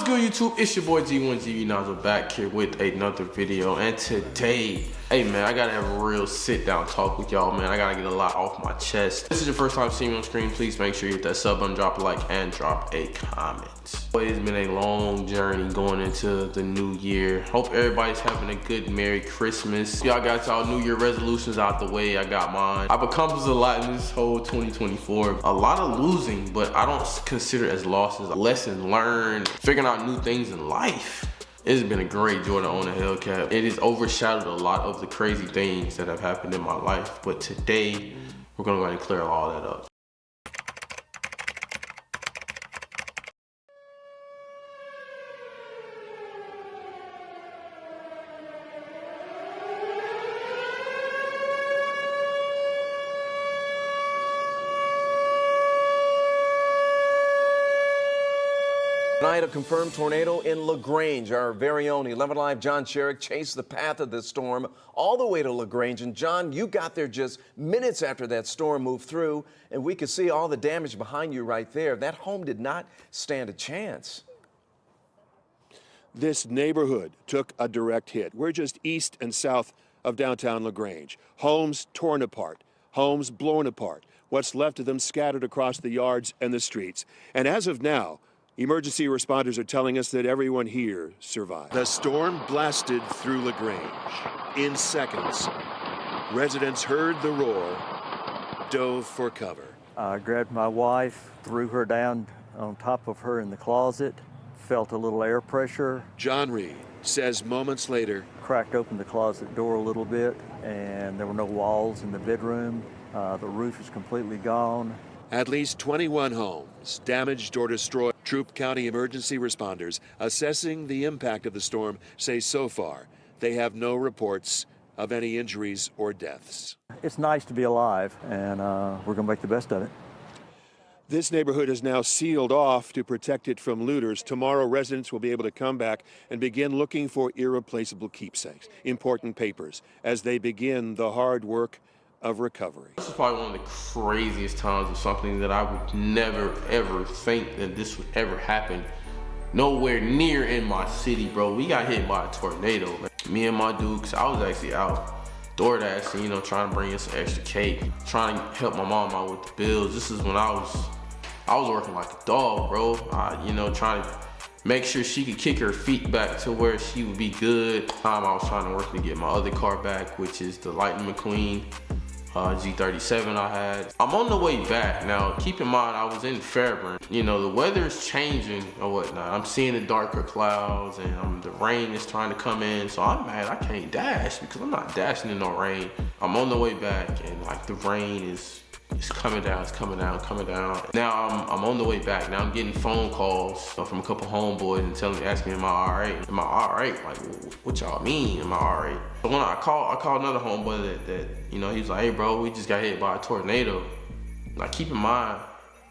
good, YouTube? It's your boy G1G Nazo back here with another video, and today, hey man, I gotta have a real sit down talk with y'all, man. I gotta get a lot off my chest. If this is your first time seeing me on screen, please make sure you hit that sub button, drop a like, and drop a comment. It's been a long journey going into the new year. Hope everybody's having a good Merry Christmas. Y'all got y'all New Year resolutions out the way. I got mine. I've accomplished a lot in this whole 2024. A lot of losing, but I don't consider it as losses. Lessons learned, figuring out new things in life. It's been a great joy to own a Hellcat. It has overshadowed a lot of the crazy things that have happened in my life. But today, we're gonna go ahead and clear all that up. Tonight, a confirmed tornado in LaGrange. Our very own 11 Live John Sherrick chased the path of this storm all the way to LaGrange. And John, you got there just minutes after that storm moved through, and we could see all the damage behind you right there. That home did not stand a chance. This neighborhood took a direct hit. We're just east and south of downtown LaGrange. Homes torn apart, homes blown apart. What's left of them scattered across the yards and the streets. And as of now, emergency responders are telling us that everyone here survived. The storm blasted through LaGrange. In seconds, residents heard the roar, dove for cover. I grabbed my wife, threw her down on top of her in the closet, felt a little air pressure. John Reed says moments later, cracked open the closet door a little bit, and there were no walls in the bedroom. The roof is completely gone. At least 21 homes damaged or destroyed. Troup County emergency responders assessing the impact of the storm say so far they have no reports of any injuries or deaths. It's nice to be alive, and we're going to make the best of it. This neighborhood is now sealed off to protect it from looters. Tomorrow, residents will be able to come back and begin looking for irreplaceable keepsakes, important papers, as they begin the hard work of recovery. This is probably one of the craziest times of something that I would never ever think that this would ever happen. Nowhere near in my city, bro. We got hit by a tornado. Me and my dudes, I was actually out door dashing, you know, trying to bring in some extra cake, trying to help my mom out with the bills. This is when I was working like a dog, bro. You know, trying to make sure she could kick her feet back to where she would be good. I was trying to work to get my other car back, which is the Lightning McQueen G37 I had. I'm on the way back. Now, keep in mind, I was in Fairburn. You know, the weather's changing or whatnot. I'm seeing the darker clouds, and the rain is trying to come in. So I'm mad I can't dash because I'm not dashing in no rain. I'm on the way back, and like the rain is coming down, it's coming down, coming down. Now I'm on the way back. Now I'm getting phone calls from a couple homeboys and asking me, am I all right? Am I all right? Like, what y'all mean, am I all right? But when I called another homeboy that, you know, he was like, hey bro, we just got hit by a tornado. Like, keep in mind,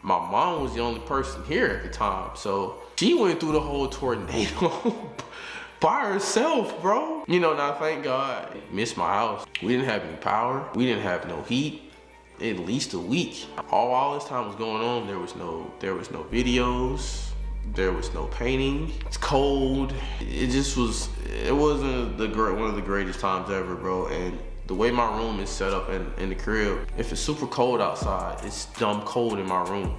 my mom was the only person here at the time. So she went through the whole tornado by herself, bro. You know, now thank God, I missed my house. We didn't have any power. We didn't have no heat. At least a week. All this time was going on. There was no videos. There was no painting. It's cold. It wasn't one of the greatest times ever, bro. And the way my room is set up in the crib, if it's super cold outside, it's dumb cold in my room.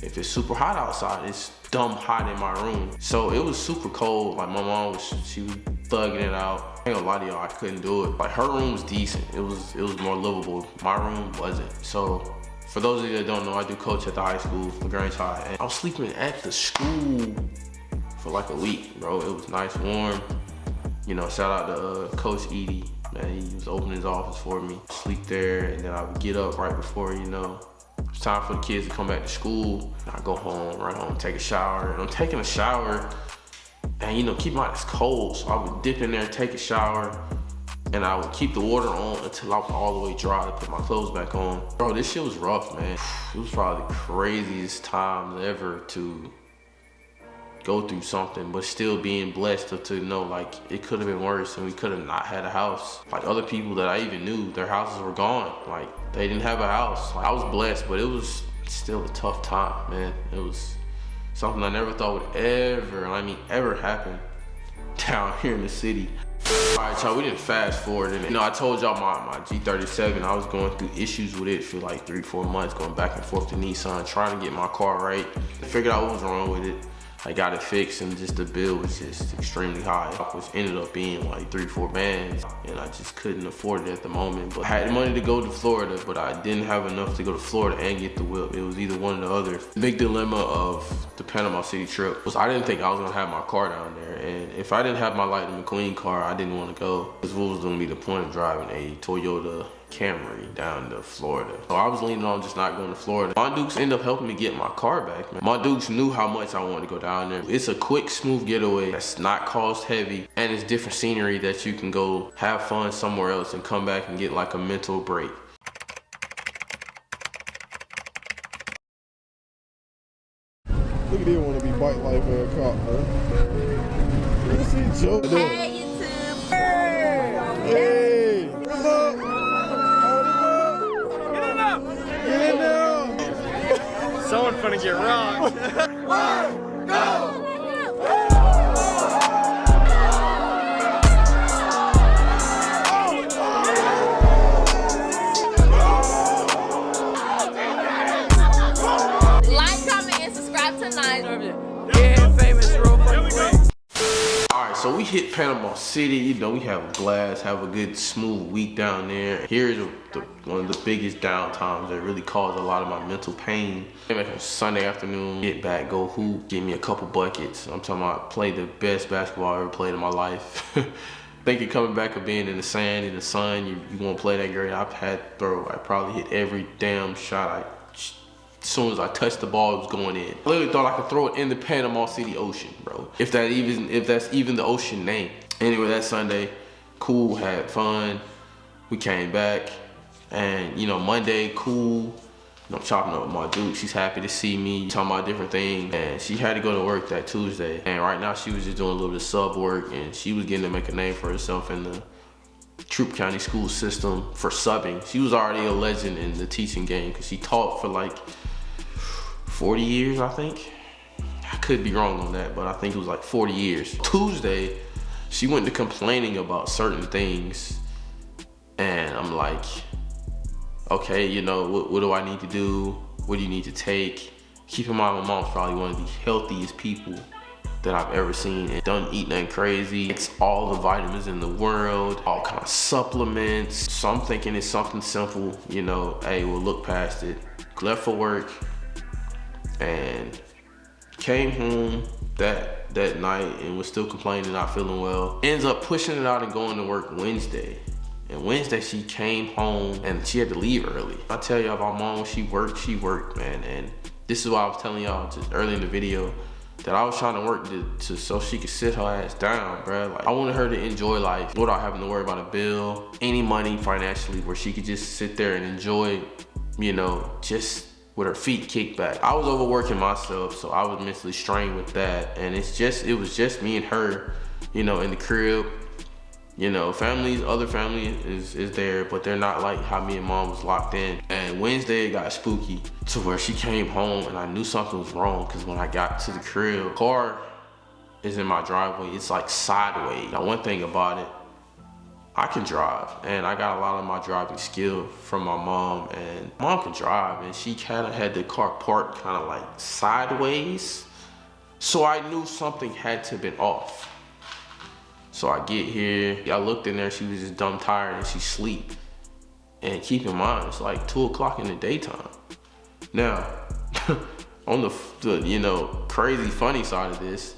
If it's super hot outside, it's dumb hot in my room. So it was super cold. Like, my mom she was thugging it out. I ain't gonna lie to y'all, I couldn't do it. Like, her room was decent. It was more livable. My room wasn't. So for those of you that don't know, I do coach at the high school, LaGrange High. And I was sleeping at the school for like a week, bro. It was nice, warm. You know, shout out to Coach Edie. Man, he was opening his office for me. Sleep there, and then I would get up right before, you know, it's time for the kids to come back to school. I go home, run home, take a shower. And I'm taking a shower, and you know, keep in mind it's cold, so I would dip in there, take a shower, and I would keep the water on until I was all the way dry to put my clothes back on. Bro, this shit was rough, man. It was probably the craziest time ever to go through something, but still being blessed to know, like, it could have been worse and we could have not had a house. Like, other people that I even knew, their houses were gone. Like, they didn't have a house. Like, I was blessed, but it was still a tough time, man. It was Something I never thought would ever happen down here in the city. All right, y'all, we didn't fast forward. And, I told y'all my G37, I was going through issues with it for like 3-4 months, going back and forth to Nissan, trying to get my car right. I figured out what was wrong with it. I got it fixed, and just the bill was just extremely high, which ended up being like 3-4 bands, and I just couldn't afford it at the moment. But I had money to go to Florida, but I didn't have enough to go to Florida and get the whip. It was either one or the other. The big dilemma of the Panama City trip was I didn't think I was gonna have my car down there, and if I didn't have my Lightning McQueen car, I didn't want to go, because what was gonna be the point of driving a Toyota Camry down to Florida? So I was leaning on just not going to Florida. My Dukes ended up helping me get my car back, man. My Dukes knew how much I wanted to go down there. It's a quick, smooth getaway that's not cost heavy, and it's different scenery that you can go have fun somewhere else and come back and get like a mental break. Look at this want to be bike life for a cop, bro. Let's see Joe. Hey, YouTube. Hey, come up. Get in there. Someone finna get rocked. Go. Like, comment, and subscribe tonight. Getting famous real quick. Alright, so we hit Panama City. We have a blast, have a good smooth week down there. Here's one of the biggest downtimes that really caused a lot of my mental pain. Came back on Sunday afternoon, get back, go hoop, give me a couple buckets. I'm talking about play the best basketball I ever played in my life. Thinking coming back of being in the sand, in the sun, you won't play that great. I probably hit every damn shot. As soon as I touched the ball, it was going in. I literally thought I could throw it in the Panama City Ocean, bro. If that's even the ocean name. Anyway, that Sunday, cool, had fun. We came back, and Monday, cool. I'm chopping up with my dude. She's happy to see me, talking about different things. And she had to go to work that Tuesday. And right now she was just doing a little bit of sub work, and she was getting to make a name for herself in the Troup County school system for subbing. She was already a legend in the teaching game because she taught for like 40 years, I think. I could be wrong on that, but I think it was like 40 years. Tuesday, she went to complaining about certain things, and I'm like, okay, what do I need to do? What do you need to take? Keep in mind, my mom's probably one of the healthiest people that I've ever seen, and doesn't eat nothing crazy. It's all the vitamins in the world, all kind of supplements. So I'm thinking it's something simple, hey, we'll look past it. Left for work and came home that night and was still complaining, not feeling well. Ends up pushing it out and going to work Wednesday. And Wednesday she came home and she had to leave early. I tell y'all about mom, she worked, man. And this is why I was telling y'all just early in the video that I was trying to work so she could sit her ass down, bro. Like, I wanted her to enjoy life without having to worry about a bill, any money financially, where she could just sit there and enjoy, just with her feet kicked back. I was overworking myself, so I was mentally strained with that. And it was just me and her, in the crib. Other family is there, but they're not like how me and mom was locked in. And Wednesday it got spooky to where she came home and I knew something was wrong, because when I got to the crib, car is in my driveway. It's like sideways. Now, one thing about it, I can drive, and I got a lot of my driving skill from my mom, and mom can drive, and she kind of had the car parked kind of like sideways. So I knew something had to have been off. So I get here, I looked in there, she was just dumb tired and she sleep. And keep in mind, it's like 2 o'clock in the daytime. Now, on the crazy funny side of this,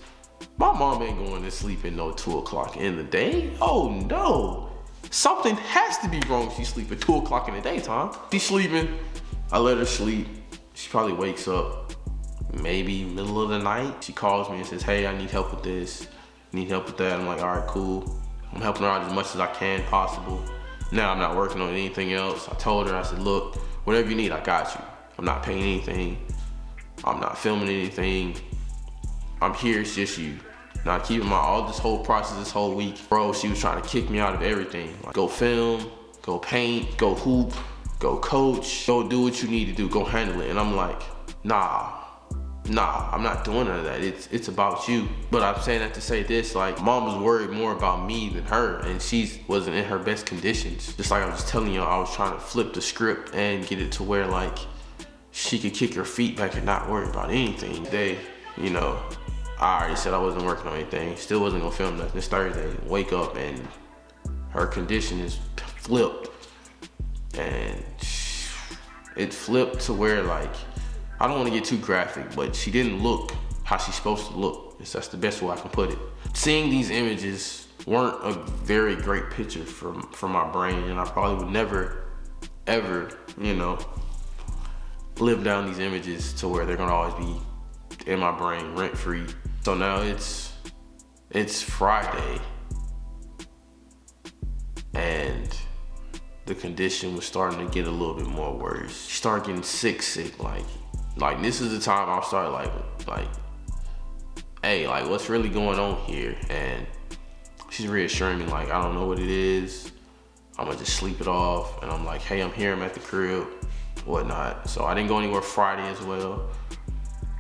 my mom ain't going to sleep at no 2 o'clock in the day. Oh no, something has to be wrong if she sleep at 2 o'clock in the daytime. She's sleeping, I let her sleep. She probably wakes up maybe middle of the night. She calls me and says, hey, I need help with this. Need help with that. I'm like, all right, cool. I'm helping her out as much as I can possible. Now I'm not working on anything else. I told her, I said, look, whatever you need, I got you. I'm not paying anything. I'm not filming anything. I'm here, it's just you. Now keep in mind, all this whole process, this whole week, bro, she was trying to kick me out of everything. Like, go film, go paint, go hoop, go coach, go do what you need to do, go handle it. And I'm like, nah, nah, I'm not doing none of that. It's about you. But I'm saying that to say this, like, mom was worried more about me than her, and she wasn't in her best conditions. Just like I was telling you, I was trying to flip the script and get it to where, like, she could kick her feet back and not worry about anything. You know, I already said I wasn't working on anything. Still wasn't gonna film nothing. It's Thursday. Wake up and her condition is flipped. And it flipped to where, like, I don't want to get too graphic, but she didn't look how she's supposed to look. That's the best way I can put it. Seeing these images weren't a very great picture from my brain, and I probably would never, ever, you know, live down these images to where they're gonna always be in my brain rent free. So now it's Friday, and the condition was starting to get a little bit more worse. She started getting sick, like this is the time I'll start like, hey, like, what's really going on here? And she's reassuring me, like, I don't know what it is. I'm gonna just sleep it off. And I'm like, hey, I'm here, I'm at the crib, whatnot. So I didn't go anywhere Friday as well.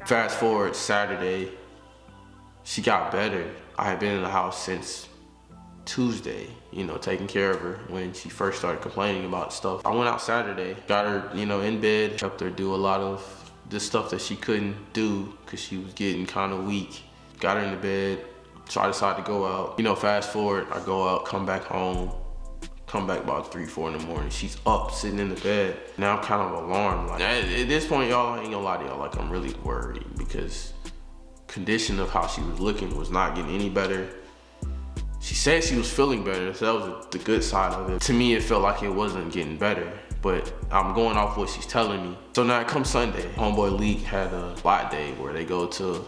Fast forward Saturday, she got better. I had been in the house since Tuesday, you know, taking care of her when she first started complaining about stuff. I went out Saturday, got her, you know, in bed, helped her do a lot of the stuff that she couldn't do because she was getting kind of weak. Got her in the bed, so I decided to go out. You know, fast forward, I go out, come back home, come back about 3, 4 in the morning. She's up, sitting in the bed. Now I'm kind of alarmed. Like, at this point, y'all, I ain't gonna lie to y'all, like, I'm really worried because condition of how she was looking was not getting any better. She said she was feeling better, so that was the good side of it. To me, it felt like it wasn't getting better, but I'm going off what she's telling me. So now it comes Sunday. Homeboy Leak had a lot day where they go to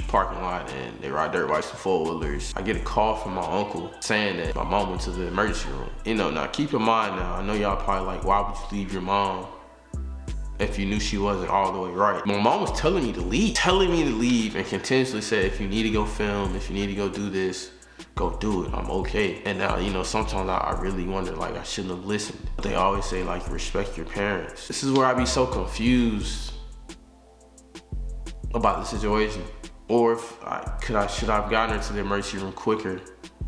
parking lot and they ride dirt bikes and four-wheelers. I get a call from my uncle saying that my mom went to the emergency room. You know, now keep in mind now, I know y'all probably like, why would you leave your mom if you knew she wasn't all the way right? My mom was telling me to leave and continuously said, if you need to go film, if you need to go do this, go do it, I'm okay. And now, you know, sometimes I really wonder, like, I shouldn't have listened. They always say, like, respect your parents. This is where I be so confused about the situation. Or if should I have gotten her to the emergency room quicker?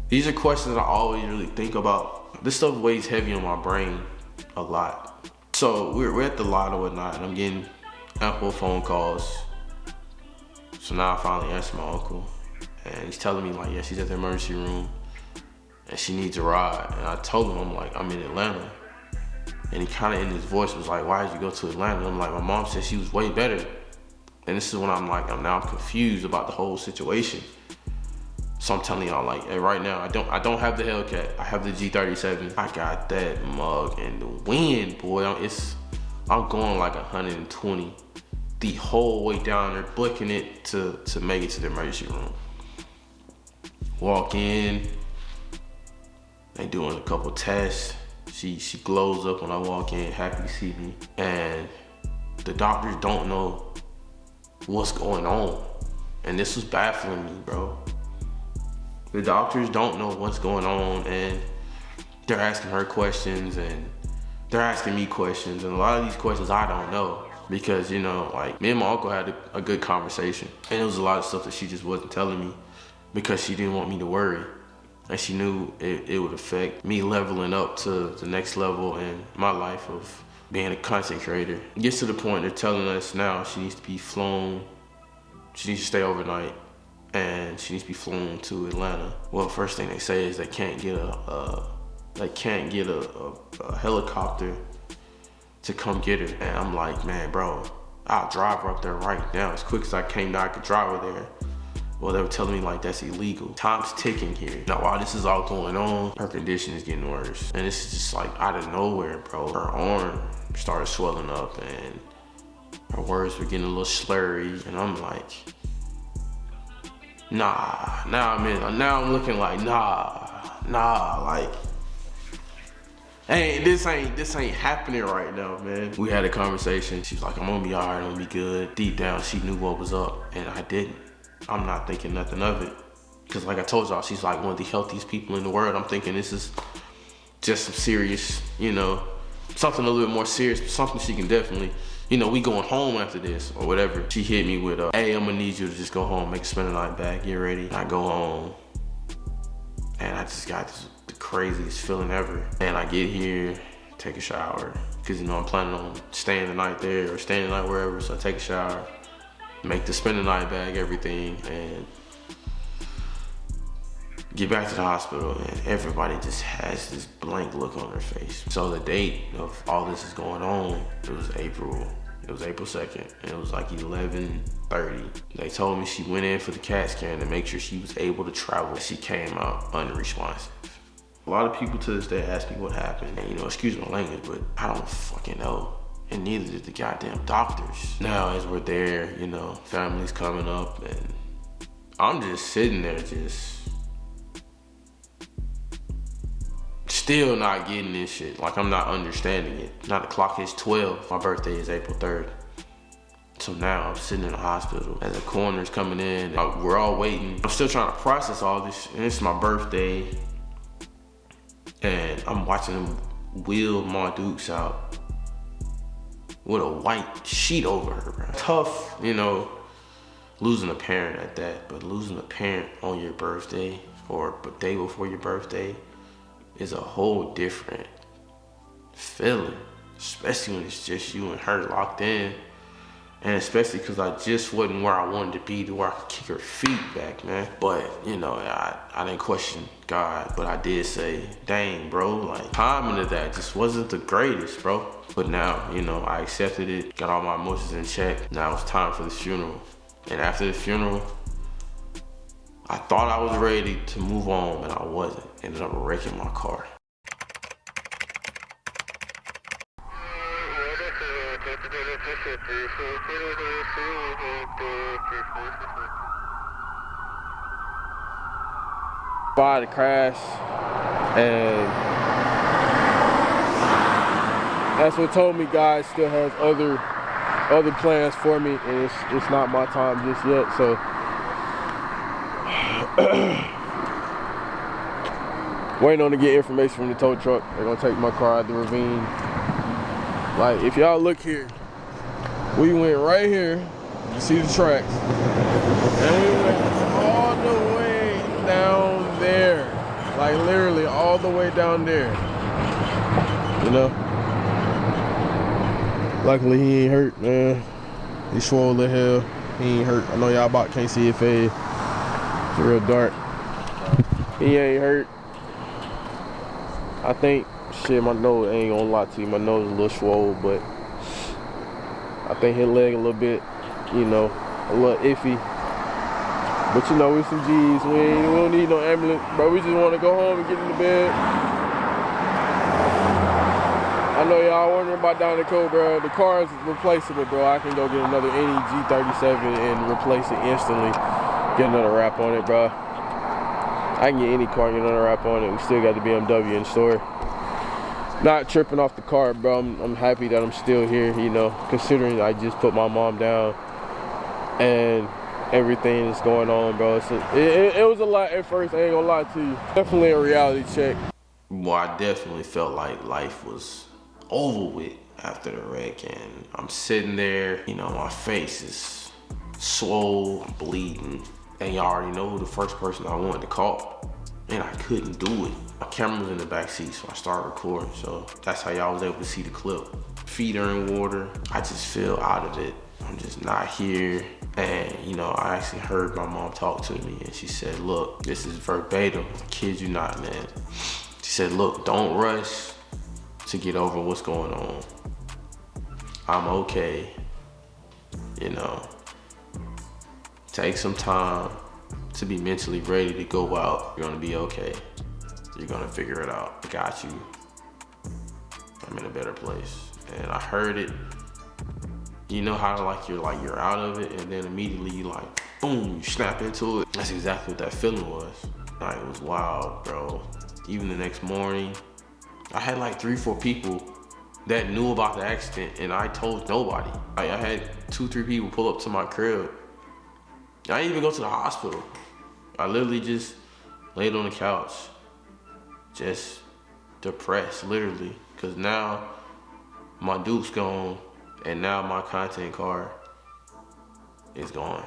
These are questions that I always really think about. This stuff weighs heavy on my brain a lot. So we're at the lot or whatnot, and I'm getting ample phone calls. So now I finally answer my uncle. And he's telling me, like, yeah, she's at the emergency room and she needs a ride. And I told him, I'm like, I'm in Atlanta. And he kind of in his voice was like, why did you go to Atlanta? And I'm like, my mom said she was way better. And this is when I'm like, I'm confused about the whole situation. So I'm telling y'all, like, right now, I don't have the Hellcat. I have the G37. I got that mug and the wind, boy. I'm going like 120 the whole way down there, booking it to make it to the emergency room. Walk in, they doing a couple tests. She glows up when I walk in, happy to see me. And the doctors don't know what's going on. And this was baffling me, bro. The doctors don't know what's going on, and they're asking her questions and they're asking me questions. And a lot of these questions I don't know because, you know, like, me and my uncle had a good conversation. And there was a lot of stuff that she just wasn't telling me because she didn't want me to worry. And she knew it would affect me leveling up to the next level in my life of being a content creator. It gets to the point they're telling us now she needs to be flown, she needs to stay overnight, and she needs to be flown to Atlanta. Well, first thing they say is they can't get a helicopter to come get her. And I'm like, man, bro, I'll drive her up there right now. As quick as I came down, I could drive her there. Well, they were telling me, like, that's illegal. Time's ticking here. Now, while this is all going on, her condition is getting worse. And this is just like out of nowhere, bro. Her arm started swelling up and her words were getting a little slurry. And I'm like, nah, now I'm looking like, nah, like, hey, this ain't happening right now, man. We had a conversation. She was like, I'm gonna be all right, I'm gonna be good. Deep down, she knew what was up, and I didn't. I'm not thinking nothing of it. Cause like I told y'all, she's like one of the healthiest people in the world. I'm thinking this is just some serious, you know, something a little bit more serious, but something she can definitely you know, we going home after this or whatever. She hit me with, hey, I'm gonna need you to just go home, make a spend the night back, get ready. And I go home, and I just got the craziest feeling ever. And I get here, take a shower, because, you know, I'm planning on staying the night there or staying the night wherever, so I take a shower, make the spend the night bag, everything, and get back to the hospital, and everybody just has this blank look on their face. So the date of all this is going on, it was April 2nd, and it was like 11:30. They told me she went in for the CAT scan to make sure she was able to travel. She came out unresponsive. A lot of people to this day ask me what happened, and, you know, excuse my language, but I don't fucking know. And neither did the goddamn doctors. Now, as we're there, you know, family's coming up, and I'm just sitting there just still not getting this shit. Like, I'm not understanding it. Now the clock is 12. My birthday is April 3rd. So now I'm sitting in the hospital as the coroner's coming in. We're all waiting. I'm still trying to process all this, and it's my birthday. And I'm watching them wheel my Dukes out with a white sheet over her, bro. Tough, you know, losing a parent at that, but losing a parent on your birthday or the day before your birthday is a whole different feeling, especially when it's just you and her locked in. And especially because I just wasn't where I wanted to be to where I could kick her feet back, man. But, you know, I didn't question God, but I did say, dang, bro, like, timing of that just wasn't the greatest, bro. But now, you know, I accepted it, got all my emotions in check. Now it's time for the funeral. And after the funeral, I thought I was ready to move on, and I wasn't. Ended up wrecking my car. By the crash, and that's what told me God still has other plans for me, and it's not my time just yet. So waiting on to get information from the tow truck. They're gonna take my car out of the ravine. Like, if y'all look here, we went right here. You see the tracks, and we went all the way down there, like literally all the way down there. You know. Luckily he ain't hurt, man. He swole the hell. He ain't hurt. I know y'all about can't see it fade. It's real dark. He ain't hurt. I think, shit, my nose, I ain't gonna lie to you, my nose is a little swole, but I think his leg a little bit, you know, a little iffy. But, you know, we some G's. We don't need no ambulance, bro. We just want to go home and get in the bed. I know y'all wondering about down the code, bro. The car is replaceable, bro. I can go get another any G37 and replace it instantly. Get another wrap on it, bro. I can get any car and get another wrap on it. We still got the BMW in store. Not tripping off the car, bro. I'm happy that I'm still here, you know, considering I just put my mom down and everything that's going on, bro. So it was a lot at first, I ain't gonna lie to you. Definitely a reality check. Well, I definitely felt like life was over with after the wreck, and I'm sitting there, you know, my face is swole, I'm bleeding, and y'all already know who the first person I wanted to call, and I couldn't do it. My camera was in the back seat, so I started recording, so that's how y'all was able to see the clip. Feet are in water, I just feel out of it. I'm just not here. And, you know, I actually heard my mom talk to me, and she said, look, this is verbatim, I kid you not, man. She said, look, don't rush to get over what's going on. I'm okay, you know. Take some time to be mentally ready to go out. You're gonna be okay. You're gonna figure it out. I got you. I'm in a better place. And I heard it. You know how you're out of it, and then immediately you like, boom, you snap into it. That's exactly what that feeling was. Like, it was wild, bro. Even the next morning, I had like 3-4 people that knew about the accident, and I told nobody. Like, I had 2-3 people pull up to my crib. I didn't even go to the hospital. I literally just laid on the couch, just depressed, literally. Cause now my Duke's gone, And now my content car is gone.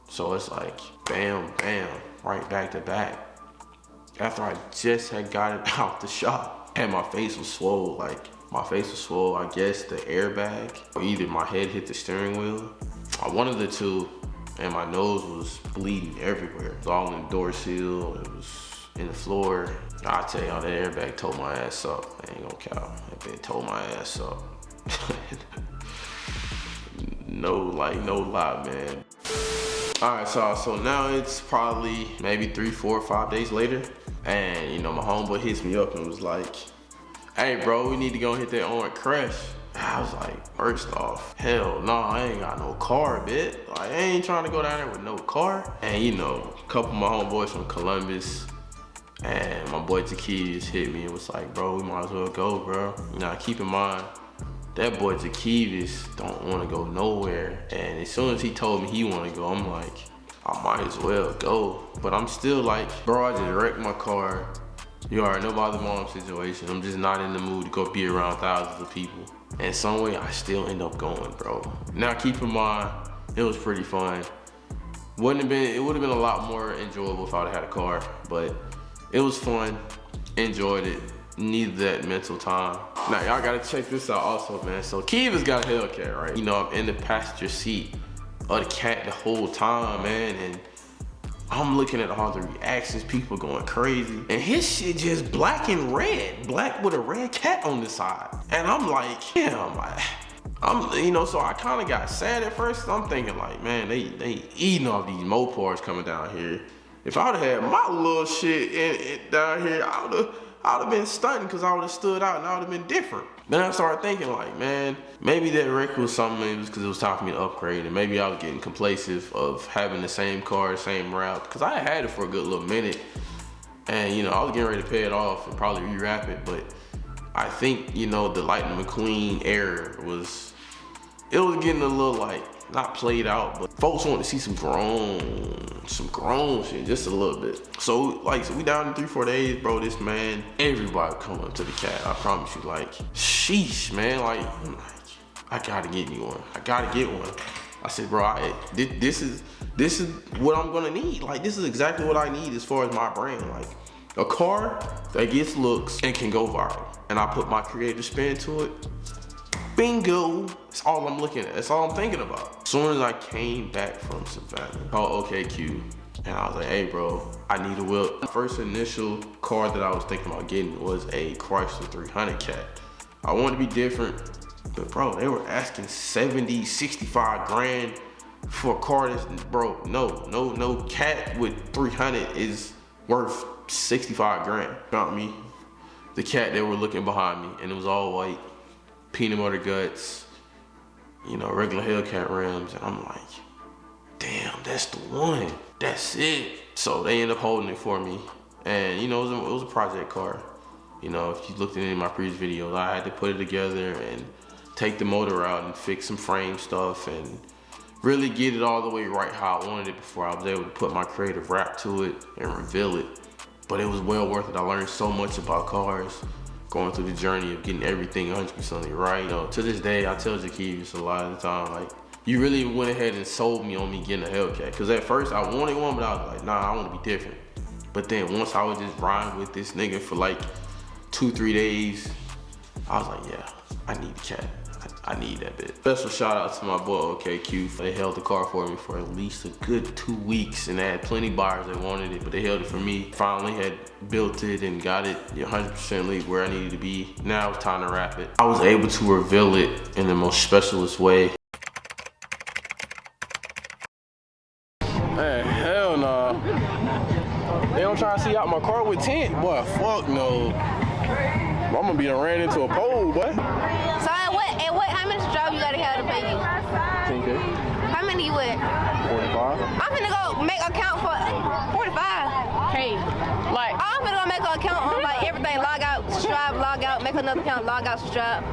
So it's like, bam, bam, right back to back. After I just had got it out the shop, and my face was swole, like, my face was swole, I guess the airbag, or either my head hit the steering wheel, one of the two, and my nose was bleeding everywhere. It was all in the door seal, it was in the floor. I tell y'all, that airbag tore my ass up. I ain't gonna count, that bitch tore my ass up. No lie, man. All right, so now it's probably maybe 3, 4, 5 days later, and you know, my homeboy hits me up and was like, hey bro, we need to go hit that on crash. I was like, first off, hell no, I ain't got no car, bitch. Like, I ain't trying to go down there with no car. And you know, a couple of my homeboys from Columbus and my boy Jakeeves hit me and was like, bro, we might as well go, bro. Now keep in mind, that boy Jakeeves don't want to go nowhere. And as soon as he told me he want to go, I'm like, I might as well go. But I'm still like, bro, I just wrecked my car. You already know about the mom situation. I'm just not in the mood to go be around thousands of people. And some way I still end up going, bro. Now keep in mind, it was pretty fun. It would have been a lot more enjoyable if I would've had a car, but it was fun, enjoyed it, needed that mental time. Now y'all gotta check this out also, man. So Kiva's got a Hellcat, right? You know, I'm in the passenger seat of the cat the whole time, man, and I'm looking at all the reactions, people going crazy. And his shit just black and red. Black with a red cat on the side. And I'm like, damn, you know, so I kind of got sad at first. I'm thinking like, man, they eating off these Mopars coming down here. If I would've had my little shit down here, I would've been stunting because I would've stood out and I would've been different. Then I started thinking like, man, maybe that wreck was something, it was because it was time for me to upgrade, and maybe I was getting complacent of having the same car, same route, because I had it for a good little minute, and you know, I was getting ready to pay it off and probably rewrap it, but I think, you know, the Lightning McQueen era was getting a little like, not played out, but folks want to see some grown shit, just a little bit. So we down in 3, 4 days, bro, this man, everybody come up to the cat, I promise you, like, sheesh, man, like, I'm like, I gotta get me one, I gotta get one. I said, bro, this is what I'm gonna need, like, this is exactly what I need as far as my brand, like, a car that gets looks and can go viral. And I put my creative spin to it. Bingo, that's all I'm looking at, that's all I'm thinking about. As soon as I came back from Savannah, called OKQ, and I was like, hey bro, I need a whip. The first initial car that I was thinking about getting was a Chrysler 300 Cat. I wanted to be different, but bro, they were asking 70, 65 grand for a car that's, bro, no Cat with 300 is worth 65 grand. Got me the Cat they were looking behind me, and it was all white. Peanut butter guts, you know, regular Hellcat rims, and I'm like, damn, that's the one, that's it. So they ended up holding it for me, and you know, it was a project car. You know, if you looked at any of my previous videos, I had to put it together and take the motor out and fix some frame stuff and really get it all the way right how I wanted it before I was able to put my creative wrap to it and reveal it. But it was well worth it. I learned so much about cars, going through the journey of getting everything 100% right. You know, to this day, I tell Jakeeves a lot of the time, like, you really went ahead and sold me on me getting a Hellcat. Cause at first I wanted one, but I was like, nah, I wanna be different. But then once I was just riding with this nigga for like 2, 3 days, I was like, yeah, I need the Cat. I need that bit. Special shout out to my boy OKQ. They held the car for me for at least a good 2 weeks, and they had plenty of buyers that wanted it, but they held it for me. Finally had built it and got it 100% lead where I needed to be. Now it's time to wrap it. I was able to reveal it in the most specialist way. Hey, hell no. They don't try to see out my car with tint, boy. Fuck no. I'm gonna be ran into a pole, boy. So how many jobs you gotta have to pay you? 10K. How many you with? 45. I'm finna go make an account for 45. Hey, like I'm finna go make an account on like everything. Log out, subscribe, log out, make another account, log out, subscribe.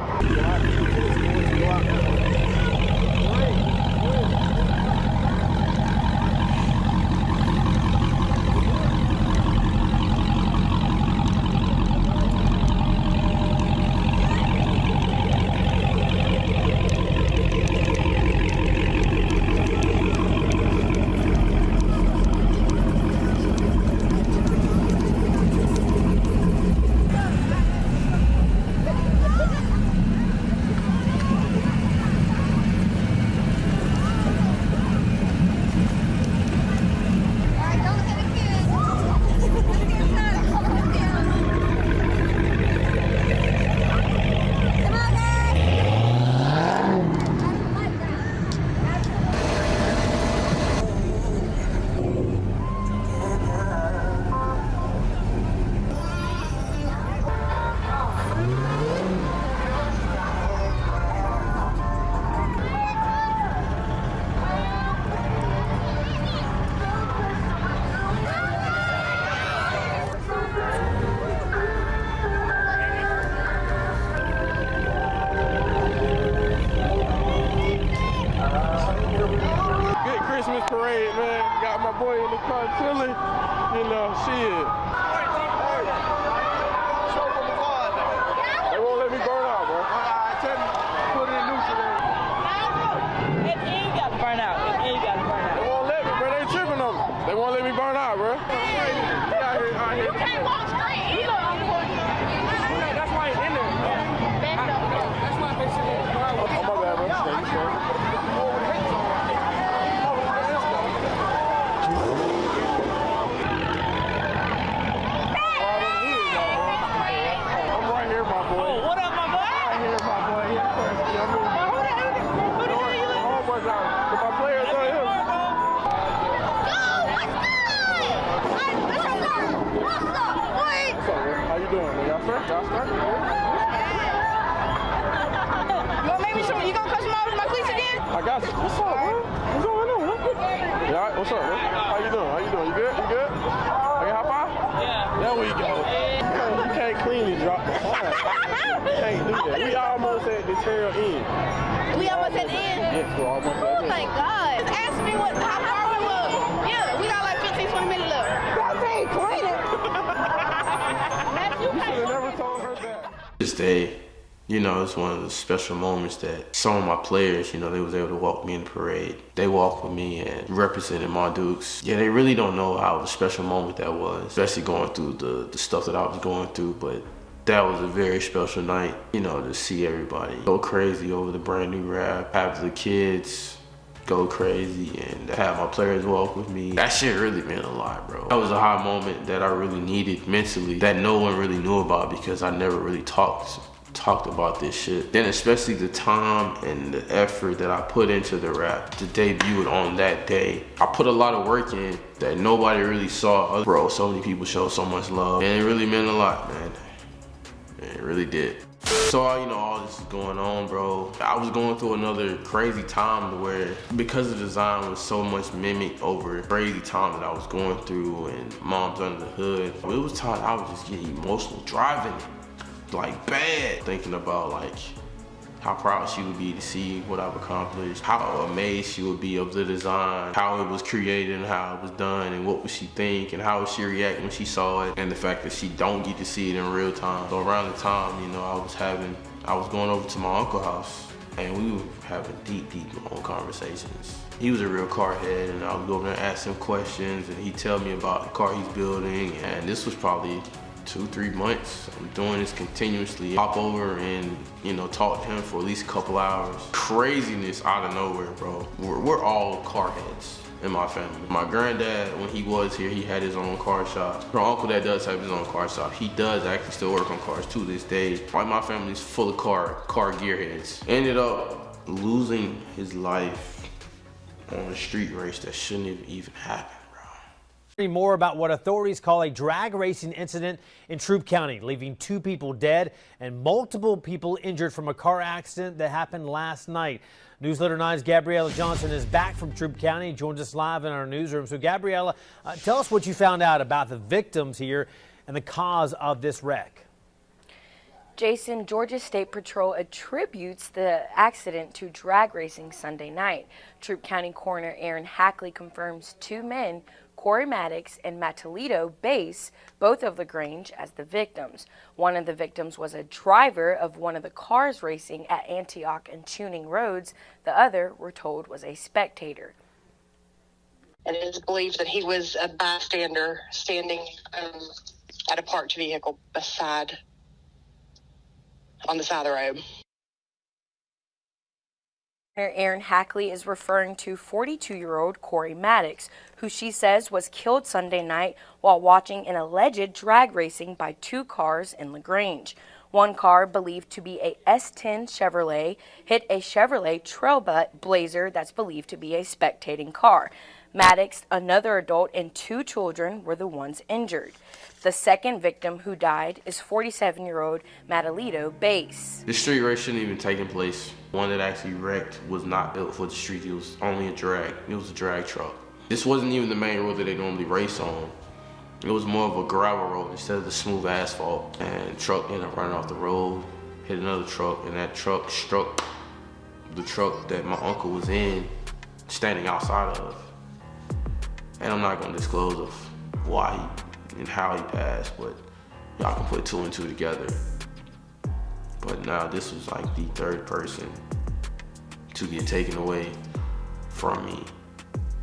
Christmas parade, man. Got my boy in the car chilling. You know, shit. They won't let me burn out, bro. I tell you, put it in neutral. It ain't got to burn out. It ain't got to burn out. They won't let me, bro. They tripping on me. They won't let me burn out, bro. You can't walk straight either. That's why it's in there. That's why they said it. Oh, my bad, bro. Thank you, I got you. What's up, bro? What's going on, bro? Yeah, what's up, bro? How you doing? How you doing? You good? You good? I can high five? Yeah. There we go. You can't cleanly drop the fire. You can't do that. We almost at the tail end. We almost at the end? Yes, we're almost at the end. Oh my God. Ask me how far we look. Yeah, we got like 15, 20 minutes left. That's ain't cleaning. You should have never told her that. This day, you know, it's one of the special moments that some of my players, you know, they was able to walk me in the parade. They walked with me and represented my Dukes. Yeah, they really don't know how a special moment that was, especially going through the stuff that I was going through, but that was a very special night, you know, to see everybody go crazy over the brand new rap, have the kids go crazy, and have my players walk with me. That shit really meant a lot, bro. That was a high moment that I really needed mentally that no one really knew about because I never really talked about this shit. Then especially the time and the effort that I put into the rap to debut it on that day. I put a lot of work in that nobody really saw. Bro, so many people showed so much love and it really meant a lot, man. It really did. So, you know, all this is going on, bro. I was going through another crazy time to where, because the design was so much mimicked over crazy time that I was going through and Mom's Under the Hood, it was time I was just getting emotional driving it. Like bad, thinking about like how proud she would be to see what I've accomplished, how amazed she would be of the design, how it was created and how it was done, and what would she think and how would she react when she saw it, and the fact that she don't get to see it in real time. So around the time, you know, I was going over to my uncle's house and we were having deep, long conversations. He was a real car head and I would go over there and ask him questions and he'd tell me about the car he's building, and this was probably 2-3 months. I'm doing this continuously. Hop over and, you know, talk to him for at least a couple hours. Craziness out of nowhere, bro. We're all car heads in my family. My granddad, when he was here, he had his own car shop. My uncle that does have his own car shop, he does actually still work on cars to this day. Like, my family's full of car gearheads. Ended up losing his life on a street race that shouldn't have even happened. More about what authorities call a drag racing incident in Troup County, leaving 2 people dead and multiple people injured from a car accident that happened last night. Newsletter 9's Gabriella Johnson is back from Troup County, joins us live in our newsroom. So Gabriella, tell us what you found out about the victims here and the cause of this wreck. Jason, Georgia State Patrol attributes the accident to drag racing Sunday night. Troup County Coroner Aaron Hackley confirms 2 men, Corey Maddox and Matt Toledo, Base, both of LaGrange, as the victims. One of the victims was a driver of one of the cars racing at Antioch and Tuning Roads. The other, we're told, was a spectator. And it is believed that he was a bystander standing at a parked vehicle on the side of the road. Aaron Hackley is referring to 42-year-old Corey Maddox, who she says was killed Sunday night while watching an alleged drag racing by 2 cars in LaGrange. One car, believed to be a S10 Chevrolet, hit a Chevrolet Trailblazer that's believed to be a spectating car. Maddox, another adult, and 2 children were the ones injured. The second victim who died is 47-year-old Matalito Base. The street race shouldn't even taken place. One that actually wrecked was not built for the street. It was only a drag. It was a drag truck. This wasn't even the main road that they normally race on. It was more of a gravel road instead of the smooth asphalt. And the truck ended up running off the road, hit another truck, and that truck struck the truck that my uncle was in, standing outside of. And I'm not gonna disclose of why he and how he passed, but y'all can put 2 and 2 together. But now this was like the 3rd person to get taken away from me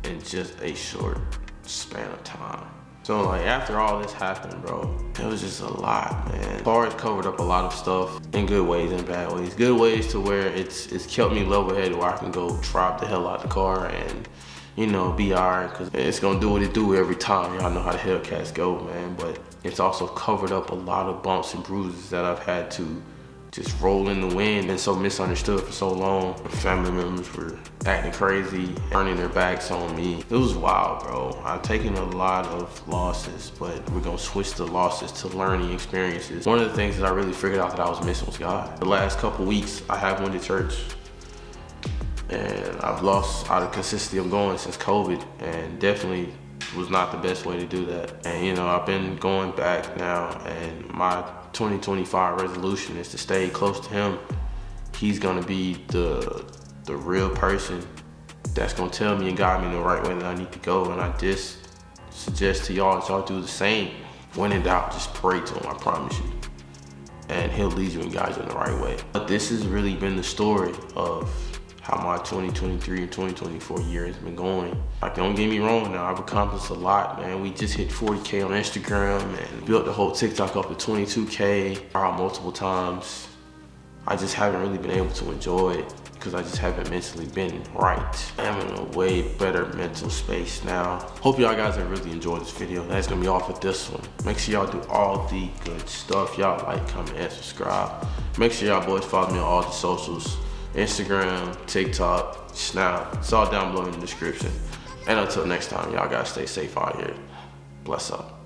in just a short span of time. So like after all this happened, bro, it was just a lot, man. Cars covered up a lot of stuff in good ways and bad ways. Good ways to where it's kept me level-headed where I can go drop the hell out the car and, you know, be alright, cause it's gonna do what it do every time. Y'all know how the Hellcats go, man. But it's also covered up a lot of bumps and bruises that I've had to just roll in the wind and so misunderstood for so long. Family members were acting crazy, turning their backs on me. It was wild, bro. I've taken a lot of losses, but we're gonna switch the losses to learning experiences. One of the things that I really figured out that I was missing was God. The last couple weeks, I have went to church, and I've lost out of consistency of going since COVID, and definitely was not the best way to do that. And you know, I've been going back now, and my 2025 resolution is to stay close to him. He's gonna be the real person that's gonna tell me and guide me in the right way that I need to go. And I just suggest to y'all that y'all do the same. When in doubt, just pray to him, I promise you. And he'll lead you and guide you in the right way. But this has really been the story of how my 2023 and 2024 year has been going. Like, don't get me wrong now, I've accomplished a lot, man. We just hit 40K on Instagram and built the whole TikTok up to 22K multiple times. I just haven't really been able to enjoy it because I just haven't mentally been right. I'm in a way better mental space now. Hope y'all guys have really enjoyed this video. That's gonna be all for this one. Make sure y'all do all the good stuff. Y'all like, comment, and subscribe. Make sure y'all boys follow me on all the socials. Instagram, TikTok, Snap. It's all down below in the description. And until next time, y'all gotta stay safe out here. Bless up.